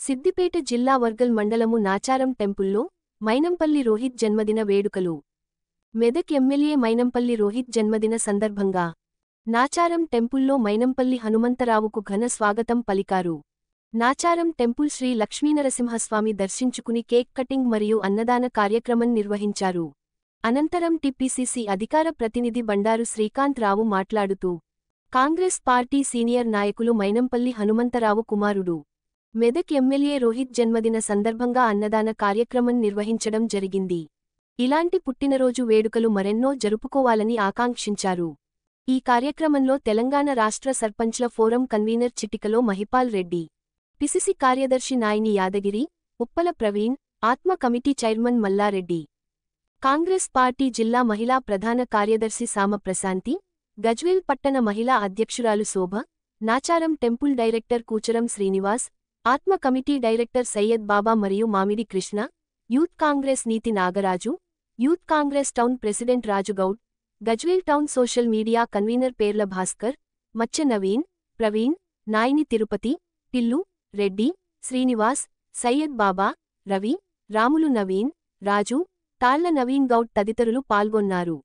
సిద్దిపేట జిల్లా వర్గల్ మండలము నాచారం టెంపుల్లో మైనంపల్లి రోహిత్ జన్మదిన వేడుకలు. మెదక్ ఎమ్మెల్యే మైనంపల్లి రోహిత్ జన్మదిన సందర్భంగా నాచారం టెంపుల్లో మైనంపల్లి హనుమంతరావుకు ఘన స్వాగతం పలికారు. నాచారం టెంపుల్ శ్రీ లక్ష్మీనరసింహస్వామి దర్శించుకుని కేక్ కటింగ్ మరియు అన్నదాన కార్యక్రమం నిర్వహించారు. అనంతరం టిపిసిసి అధికార ప్రతినిధి బండారు శ్రీకాంత్ రావు మాట్లాడుతూ, కాంగ్రెస్ పార్టీ సీనియర్ నాయకులు మైనంపల్లి హనుమంతరావు కుమారుడు మెదక్ ఎమ్మెల్యే రోహిత్ జన్మదిన సందర్భంగా అన్నదాన కార్యక్రమం నిర్వహించడం జరిగింది. ఇలాంటి పుట్టినరోజు వేడుకలు మరెన్నో జరుపుకోవాలని ఆకాంక్షించారు. ఈ కార్యక్రమంలో తెలంగాణ రాష్ట్ర సర్పంచ్ల ఫోరం కన్వీనర్ చిటికలో మహిపాల్ రెడ్డి, పిసిసి కార్యదర్శి నాయిని యాదగిరి, ఉప్పల ప్రవీణ్, ఆత్మ committee chairman Mallareddy, Congress party జిల్లా మహిళా ప్రధాన కార్యదర్శి సామ ప్రశాంతి, గజ్వేల్ పట్టణ మహిళా అధ్యక్షురాలు శోభ, నాచారం టెంపుల్ డైరెక్టర్ కూచరం శ్రీనివాస్, ఆత్మ కమిటీ డైరెక్టర్ సయ్యద్ బాబా మరియు మామిడి కృష్ణ, యూత్ కాంగ్రెస్ నీతి Nagaraju, youth Congress town president Raju Goud, Gajwel town social media convener పేర్ల భాస్కర్, మచ్చ నవీన్, ప్రవీణ్, నాయిని తిరుపతి, పిల్లు, రెడ్డి, శ్రీనివాస్, సయ్యద్ బాబా, రవి, రాములు నవీన్, రాజు, తాళ్ల నవీన్ గౌడ్ తదితరులు పాల్గొన్నారు.